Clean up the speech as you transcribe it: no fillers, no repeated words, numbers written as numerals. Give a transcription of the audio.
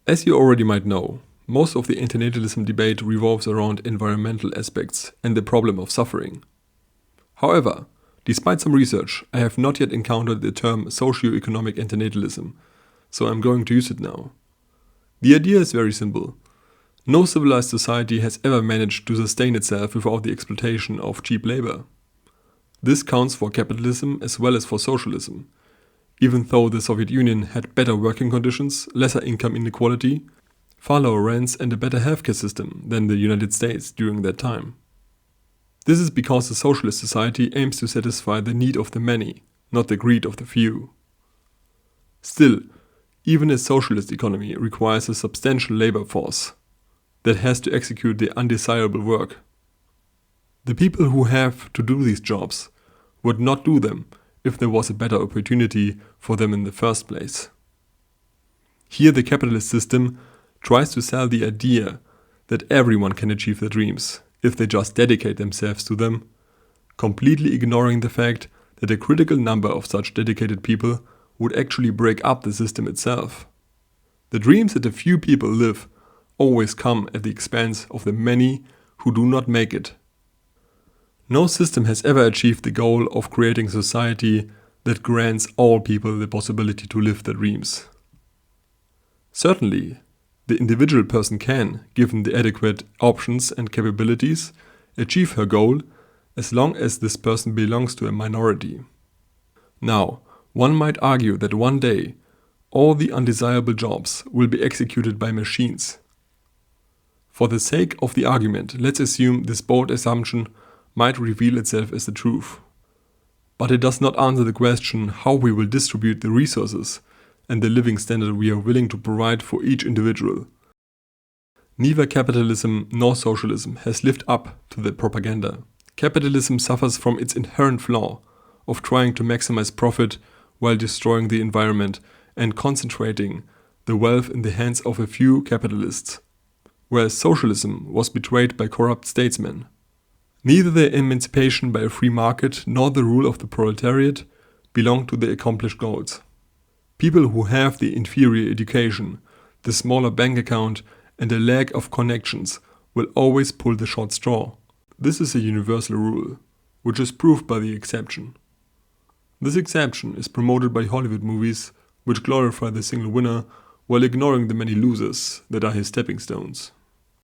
As you already might know, most of the antinatalism debate revolves around environmental aspects and the problem of suffering. However, despite some research, I have not yet encountered the term Socioeconomic Antinatalism, so I'm going to use it now. The idea is very simple. No civilized society has ever managed to sustain itself without the exploitation of cheap labor. This counts for capitalism as well as for socialism. Even though the Soviet Union had better working conditions, lesser income inequality, far lower rents and a better healthcare system than the United States during that time. This is because the socialist society aims to satisfy the need of the many, not the greed of the few. Still, even a socialist economy requires a substantial labor force that has to execute the undesirable work. The people who have to do these jobs would not do them if there was a better opportunity for them in the first place. Here the capitalist system tries to sell the idea that everyone can achieve their dreams if they just dedicate themselves to them, completely ignoring the fact that a critical number of such dedicated people would actually break up the system itself. The dreams that a few people live always come at the expense of the many who do not make it. No system has ever achieved the goal of creating a society that grants all people the possibility to live their dreams. Certainly, the individual person can, given the adequate options and capabilities, achieve her goal as long as this person belongs to a minority. Now, one might argue that one day, all the undesirable jobs will be executed by machines. For the sake of the argument, let's assume this bold assumption might reveal itself as the truth. But it does not answer the question how we will distribute the resources and the living standard we are willing to provide for each individual. Neither capitalism nor socialism has lived up to the propaganda. Capitalism suffers from its inherent flaw of trying to maximize profit while destroying the environment and concentrating the wealth in the hands of a few capitalists, whereas socialism was betrayed by corrupt statesmen. Neither the emancipation by a free market nor the rule of the proletariat belong to the accomplished goals. People who have the inferior education, the smaller bank account, and a lack of connections will always pull the short straw. This is a universal rule, which is proved by the exception. This exception is promoted by Hollywood movies, which glorify the single winner while ignoring the many losers that are his stepping stones.